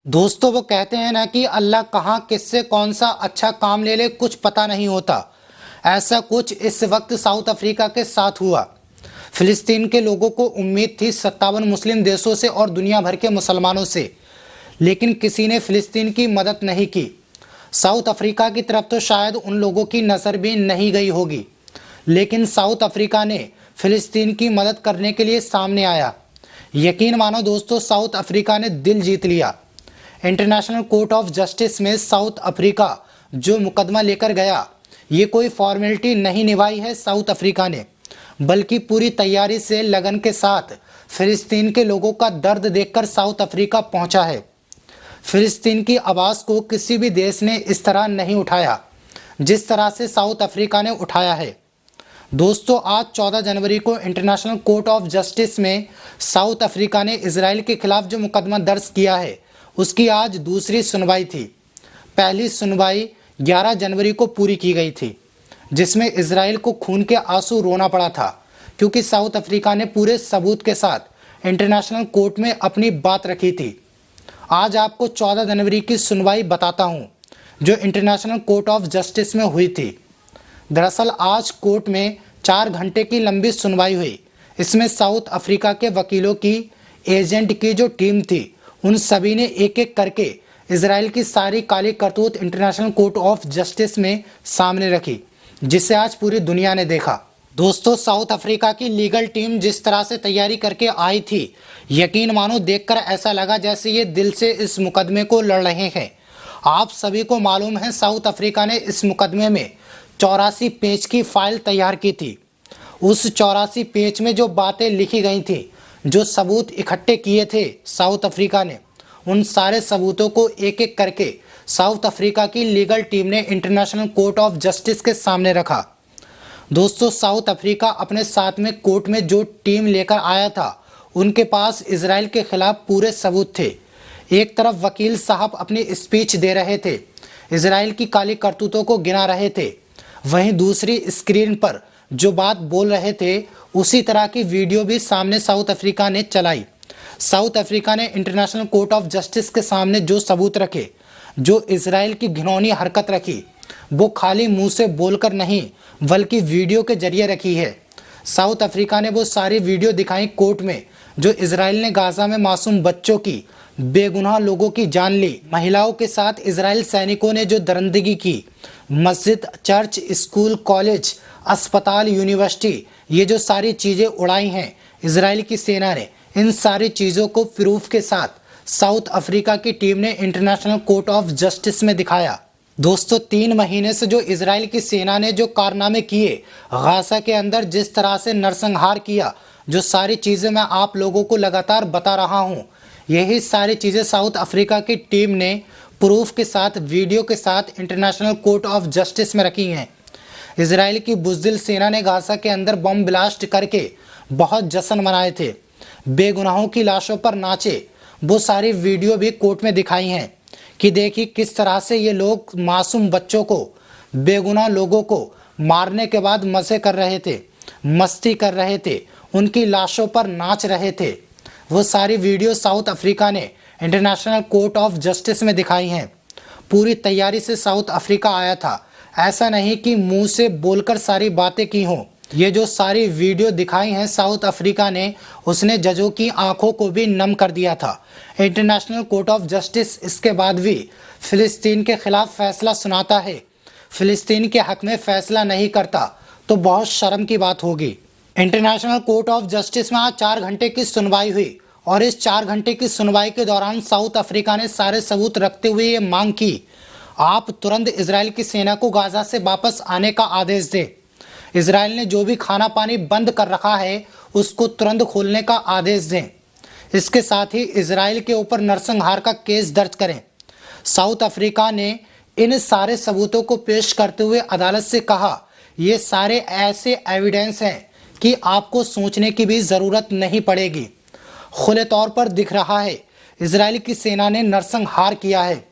दोस्तों वो कहते हैं ना कि अल्लाह कहाँ किससे कौन सा अच्छा काम ले ले कुछ पता नहीं होता। ऐसा कुछ इस वक्त साउथ अफ्रीका के साथ हुआ। फिलिस्तीन के लोगों को उम्मीद थी 57 मुस्लिम देशों से और दुनिया भर के मुसलमानों से, लेकिन किसी ने फिलिस्तीन की मदद नहीं की। साउथ अफ्रीका की तरफ तो शायद उन लोगों की नज़र भी नहीं गई होगी, लेकिन साउथ अफ्रीका ने फिलिस्तीन की मदद करने के लिए सामने आया। यकीन मानो दोस्तों, साउथ अफ्रीका ने दिल जीत लिया। इंटरनेशनल कोर्ट ऑफ जस्टिस में साउथ अफ्रीका जो मुकदमा लेकर गया, ये कोई फॉर्मेलिटी नहीं निभाई है साउथ अफ्रीका ने, बल्कि पूरी तैयारी से लगन के साथ फिलिस्तीन के लोगों का दर्द देखकर साउथ अफ्रीका पहुंचा है। फिलिस्तीन की आवाज़ को किसी भी देश ने इस तरह नहीं उठाया जिस तरह से साउथ अफ्रीका ने उठाया है। दोस्तों, आज 14 जनवरी को इंटरनेशनल कोर्ट ऑफ जस्टिस में साउथ अफ्रीका ने इजराइल के खिलाफ जो मुकदमा दर्ज किया है, उसकी आज दूसरी सुनवाई थी। पहली सुनवाई 11 जनवरी को पूरी की गई थी, जिसमें इजराइल को खून के आंसू रोना पड़ा था, क्योंकि साउथ अफ्रीका ने पूरे सबूत के साथ इंटरनेशनल कोर्ट में अपनी बात रखी थी। आज आपको 14 जनवरी की सुनवाई बताता हूं, जो इंटरनेशनल कोर्ट ऑफ जस्टिस में हुई थी। दरअसल आज कोर्ट में 4 घंटे की लंबी सुनवाई हुई। इसमें साउथ अफ्रीका के वकीलों की, एजेंट की जो टीम थी, उन सभी ने एक एक करके इजराइल की सारी काली करतूत इंटरनेशनल कोर्ट ऑफ जस्टिस में सामने रखी, जिसे आज पूरी दुनिया ने देखा। दोस्तों, साउथ अफ्रीका की लीगल टीम जिस तरह से तैयारी करके आई थी, यकीन मानो देखकर ऐसा लगा जैसे ये दिल से इस मुकदमे को लड़ रहे हैं। आप सभी को मालूम है, साउथ अफ्रीका ने इस मुकदमे में 84 पेज की फाइल तैयार की थी। उस 84 पेज में जो बातें लिखी गई थी, जो सबूत इकट्ठे किए थे साउथ अफ्रीका ने, उन सारे सबूतों को एक एक करके साउथ अफ्रीका की लीगल टीम ने इंटरनेशनल कोर्ट ऑफ जस्टिस के सामने रखा। दोस्तों, साउथ अफ्रीका अपने साथ में कोर्ट में जो टीम लेकर आया था, उनके पास इजराइल के खिलाफ पूरे सबूत थे। एक तरफ वकील साहब अपनी स्पीच दे रहे थे, इजराइल की काली करतूतों को गिना रहे थे, वहीं दूसरी स्क्रीन पर जो बात बोल रहे थे, उसी तरह की वीडियो भी सामने साउथ अफ्रीका ने चलाई। साउथ अफ्रीका ने इंटरनेशनल कोर्ट ऑफ जस्टिस के सामने जो सबूत रखे, जो इजराइल की घिनौनी हरकत रखी, वो खाली मुंह से बोलकर नहीं बल्कि वीडियो के जरिए रखी है। साउथ अफ्रीका ने वो सारी वीडियो दिखाई कोर्ट में, जो इजराइल ने गाजा में मासूम बच्चों की, बेगुनाह लोगों की जान ली, महिलाओं के साथ इजराइल सैनिकों ने जो दरिंदगी की, मस्जिद, चर्च, स्कूल, कॉलेज, अस्पताल, यूनिवर्सिटी, ये जो सारी चीज़ें उड़ाई हैं इजराइल की सेना ने, इन सारी चीज़ों को प्रूफ के साथ साउथ अफ्रीका की टीम ने इंटरनेशनल कोर्ट ऑफ जस्टिस में दिखाया। दोस्तों, 3 महीने से जो इजराइल की सेना ने जो कारनामे किए, गाजा के अंदर जिस तरह से नरसंहार किया, जो सारी चीज़ें मैं आप लोगों को लगातार बता रहा हूँ, यही सारी चीज़ें साउथ अफ्रीका की टीम ने प्रूफ के साथ, वीडियो के साथ इंटरनेशनल कोर्ट ऑफ जस्टिस में रखी हैं। इजराइल की बुज़दिल सेना ने गाजा के अंदर बम ब्लास्ट करके बहुत जश्न मनाए थे, बेगुनाहों की लाशों पर नाचे, वो सारी वीडियो भी कोर्ट में दिखाई हैं कि देखिए किस तरह से ये लोग मासूम बच्चों को, बेगुनाह लोगों को मारने के बाद मज़े कर रहे थे, मस्ती कर रहे थे, उनकी लाशों पर नाच रहे थे। वो सारी वीडियो साउथ अफ्रीका ने इंटरनेशनल कोर्ट ऑफ जस्टिस में दिखाई हैं। पूरी तैयारी से साउथ अफ्रीका आया था, ऐसा नहीं कि मुंह से बोलकर सारी बातें की हों। ये जो सारी वीडियो दिखाई हैं साउथ अफ्रीका ने, उसने जजों की आंखों को भी नम कर दिया था। इंटरनेशनल कोर्ट ऑफ जस्टिस इसके बाद भी फिलिस्तीन के खिलाफ फैसला सुनाता है, फिलिस्तीन के हक में फैसला नहीं करता, तो बहुत शर्म की बात होगी। इंटरनेशनल कोर्ट ऑफ जस्टिस में आज 4 घंटे की सुनवाई हुई, और इस 4 घंटे की सुनवाई के दौरान साउथ अफ्रीका ने सारे सबूत रखते हुए ये मांग की, आप तुरंत इजराइल की सेना को गाजा से वापस आने का आदेश दें। इजराइल ने जो भी खाना पानी बंद कर रखा है, उसको तुरंत खोलने का आदेश दें। इसके साथ ही इजराइल के ऊपर नरसंहार का केस दर्ज करें। साउथ अफ्रीका ने इन सारे सबूतों को पेश करते हुए अदालत से कहा, ये सारे ऐसे एविडेंस हैं कि आपको सोचने की भी ज़रूरत नहीं पड़ेगी। खुले तौर पर दिख रहा है इजराइल की सेना ने नरसंहार किया है।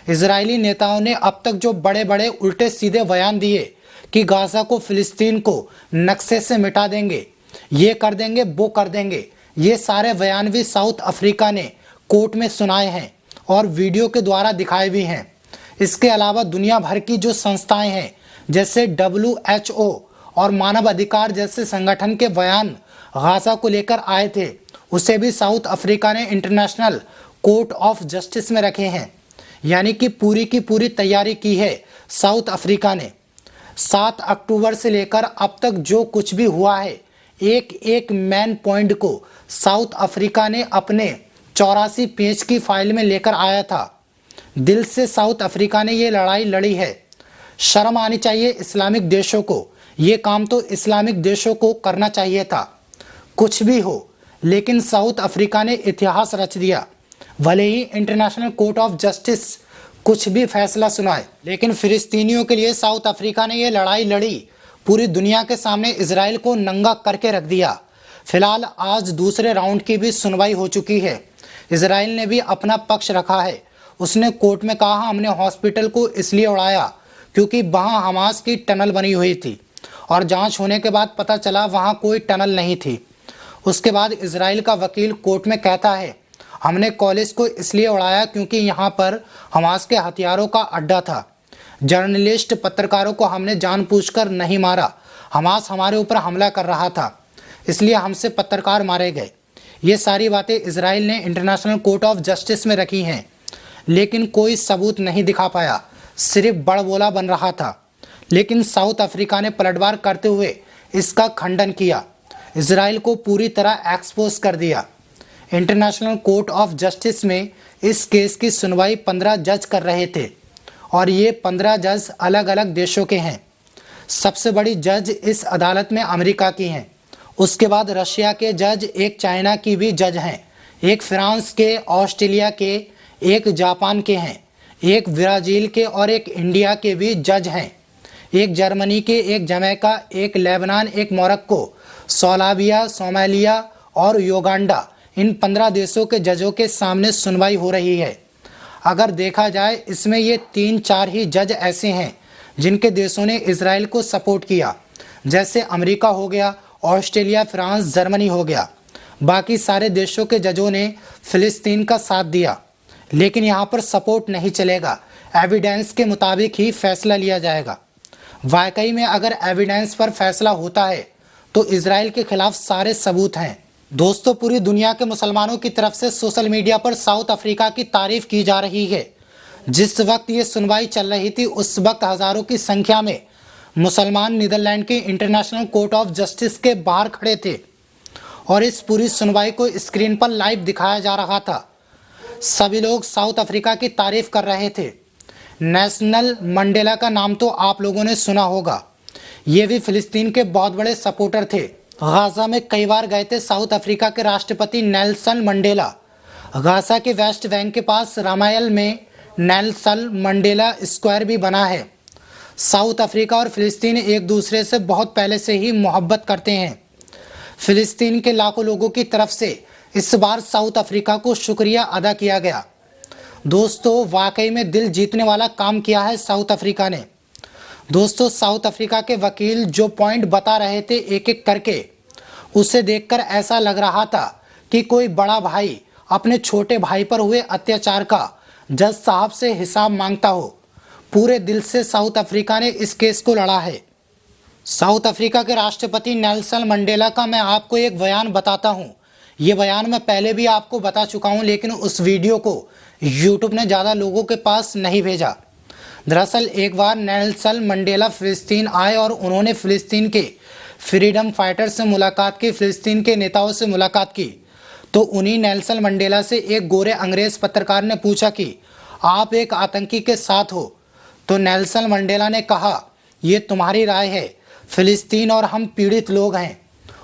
इजरायली नेताओं ने अब तक जो बड़े बड़े उल्टे सीधे बयान दिए कि गाजा को, फिलिस्तीन को नक्शे से मिटा देंगे, ये कर देंगे, वो कर देंगे, ये सारे बयान भी साउथ अफ्रीका ने कोर्ट में सुनाए हैं और वीडियो के द्वारा दिखाए भी हैं। इसके अलावा दुनिया भर की जो संस्थाएं हैं जैसे WHO और मानव अधिकार जैसे संगठन के बयान गाजा को लेकर आए थे, उसे भी साउथ अफ्रीका ने इंटरनेशनल कोर्ट ऑफ जस्टिस में रखे हैं। यानी कि पूरी की पूरी तैयारी की है साउथ अफ्रीका ने। 7 अक्टूबर से लेकर अब तक जो कुछ भी हुआ है, एक एक मैन पॉइंट को साउथ अफ्रीका ने अपने 84 पेज की फाइल में लेकर आया था। दिल से साउथ अफ्रीका ने ये लड़ाई लड़ी है। शर्म आनी चाहिए इस्लामिक देशों को, ये काम तो इस्लामिक देशों को करना चाहिए था। कुछ भी हो, लेकिन साउथ अफ्रीका ने इतिहास रच दिया। भले ही इंटरनेशनल कोर्ट ऑफ जस्टिस कुछ भी फैसला सुनाए, लेकिन फिलिस्तीनियों के लिए साउथ अफ्रीका ने ये लड़ाई लड़ी, पूरी दुनिया के सामने इजराइल को नंगा करके रख दिया। फिलहाल आज दूसरे राउंड की भी सुनवाई हो चुकी है। इजराइल ने भी अपना पक्ष रखा है। उसने कोर्ट में कहा, हमने हॉस्पिटल को इसलिए उड़ाया क्योंकि वहाँ हमास की टनल बनी हुई थी और जांच होने के बाद पता चला वहाँ कोई टनल नहीं थी। उसके बाद इजराइल का वकील कोर्ट में कहता है, हमने कॉलेज को इसलिए उड़ाया क्योंकि यहाँ पर हमास के हथियारों का अड्डा था। जर्नलिस्ट पत्रकारों को हमने जानबूझकर नहीं मारा, हमास हमारे ऊपर हमला कर रहा था, इसलिए हमसे पत्रकार मारे गए। ये सारी बातें इजराइल ने इंटरनेशनल कोर्ट ऑफ जस्टिस में रखी हैं, लेकिन कोई सबूत नहीं दिखा पाया, सिर्फ बड़बोला बन रहा था। लेकिन साउथ अफ्रीका ने पलटवार करते हुए इसका खंडन किया, इजराइल को पूरी तरह एक्सपोज कर दिया। इंटरनेशनल कोर्ट ऑफ जस्टिस में इस केस की सुनवाई 15 जज कर रहे थे और ये 15 जज अलग अलग देशों के हैं। सबसे बड़ी जज इस अदालत में अमेरिका की हैं। उसके बाद रशिया के जज, एक चाइना की भी जज हैं, एक फ्रांस के, ऑस्ट्रेलिया के, एक जापान के हैं, एक ब्राज़ील के और एक इंडिया के भी जज हैं, एक जर्मनी के, एक जमैका, एक लेबनान, एक मोरक्को, सोमालिया और युगांडा। इन 15 देशों के जजों के सामने सुनवाई हो रही है। अगर देखा जाए इसमें ये 3-4 ही जज ऐसे हैं जिनके देशों ने इजराइल को सपोर्ट किया, जैसे अमेरिका हो गया, ऑस्ट्रेलिया, फ्रांस, जर्मनी हो गया। बाकी सारे देशों के जजों ने फिलिस्तीन का साथ दिया। लेकिन यहाँ पर सपोर्ट नहीं चलेगा, एविडेंस के मुताबिक ही फैसला लिया जाएगा। वाकई में अगर एविडेंस पर फैसला होता है तो इजराइल के खिलाफ सारे सबूत हैं। दोस्तों, पूरी दुनिया के मुसलमानों की तरफ से सोशल मीडिया पर साउथ अफ्रीका की तारीफ की जा रही है। जिस वक्त ये सुनवाई चल रही थी उस वक्त हजारों की संख्या में मुसलमान नीदरलैंड के इंटरनेशनल कोर्ट ऑफ जस्टिस के बाहर खड़े थे और इस पूरी सुनवाई को स्क्रीन पर लाइव दिखाया जा रहा था। सभी लोग साउथ अफ्रीका की तारीफ कर रहे थे। नेल्सन मंडेला का नाम तो आप लोगों ने सुना होगा, ये भी फिलिस्तीन के बहुत बड़े सपोर्टर थे। गाजा में कई बार गए थे साउथ अफ्रीका के राष्ट्रपति नेल्सन मंडेला। गाजा के वेस्ट बैंक के पास रामायल में नेल्सन मंडेला स्क्वायर भी बना है। साउथ अफ्रीका और फिलिस्तीन एक दूसरे से बहुत पहले से ही मोहब्बत करते हैं। फिलिस्तीन के लाखों लोगों की तरफ से इस बार साउथ अफ्रीका को शुक्रिया अदा किया गया। दोस्तों, वाकई में दिल जीतने वाला काम किया है साउथ अफ्रीका ने। दोस्तों, साउथ अफ्रीका के वकील जो पॉइंट बता रहे थे एक एक करके, उसे देखकर ऐसा लग रहा था कि कोई बड़ा भाई अपने छोटे भाई पर हुए अत्याचार का जज साहब से हिसाब मांगता हो। पूरे दिल से साउथ अफ्रीका ने इस केस को लड़ा है। साउथ अफ्रीका के राष्ट्रपति नेल्सन मंडेला का मैं आपको एक बयान बताता हूँ। ये बयान मैं पहले भी आपको बता चुका हूँ, लेकिन उस वीडियो को यूट्यूब ने ज़्यादा लोगों के पास नहीं भेजा। दरअसल एक बार नेल्सन मंडेला फिलिस्तीन आए और उन्होंने फिलिस्तीन के फ्रीडम फाइटर से मुलाकात की, फिलिस्तीन के नेताओं से मुलाकात की। तो उन्हीं नेल्सन मंडेला से एक गोरे अंग्रेज पत्रकार ने पूछा कि आप एक आतंकी के साथ हो? तो नेल्सन मंडेला ने कहा, ये तुम्हारी राय है, फिलिस्तीन और हम पीड़ित लोग हैं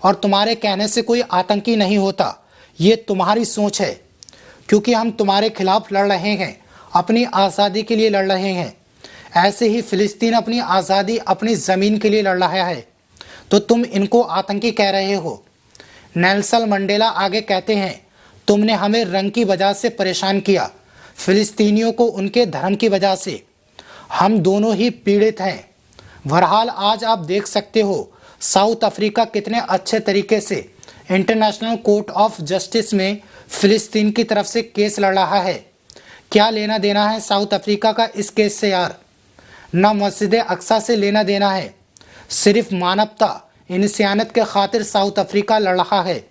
और तुम्हारे कहने से कोई आतंकी नहीं होता, ये तुम्हारी सोच है, क्योंकि हम तुम्हारे खिलाफ लड़ रहे हैं, अपनी आज़ादी के लिए लड़ रहे हैं। ऐसे ही फिलिस्तीन अपनी आज़ादी, अपनी ज़मीन के लिए लड़ रहा है, तो तुम इनको आतंकी कह रहे हो। नेल्सन मंडेला आगे कहते हैं, तुमने हमें रंग की वजह से परेशान किया, फिलिस्तीनियों को उनके धर्म की वजह से। हम दोनों ही पीड़ित हैं। बहरहाल आज आप देख सकते हो साउथ अफ्रीका कितने अच्छे तरीके से इंटरनेशनल कोर्ट ऑफ जस्टिस में फिलिस्तीन की तरफ से केस लड़ रहा है क्या लेना देना है साउथ अफ्रीका का इस केस से यार। ना मस्जिद अक्सा से लेना देना है, सिर्फ मानवता इंसानियत के खातिर साउथ अफ्रीका लड़ रहा है।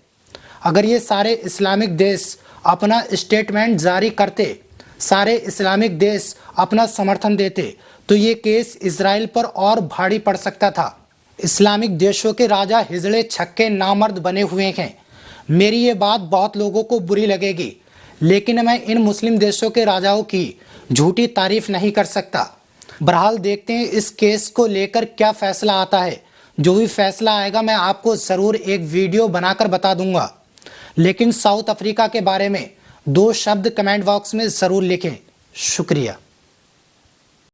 अगर ये सारे इस्लामिक देश अपना स्टेटमेंट जारी करते, सारे इस्लामिक देश अपना समर्थन देते, तो ये केस इजराइल पर और भारी पड़ सकता था। इस्लामिक देशों के राजा हिजड़े छक्के नामर्द बने हुए हैं। मेरी ये बात बहुत लोगों को बुरी लगेगी, लेकिन मैं इन मुस्लिम देशों के राजाओं की झूठी तारीफ नहीं कर सकता। बहरहाल देखते हैं इस केस को लेकर क्या फैसला आता है। जो भी फैसला आएगा मैं आपको ज़रूर एक वीडियो बनाकर बता दूंगा। लेकिन साउथ अफ्रीका के बारे में 2 शब्द कमेंट बॉक्स में ज़रूर लिखें। शुक्रिया।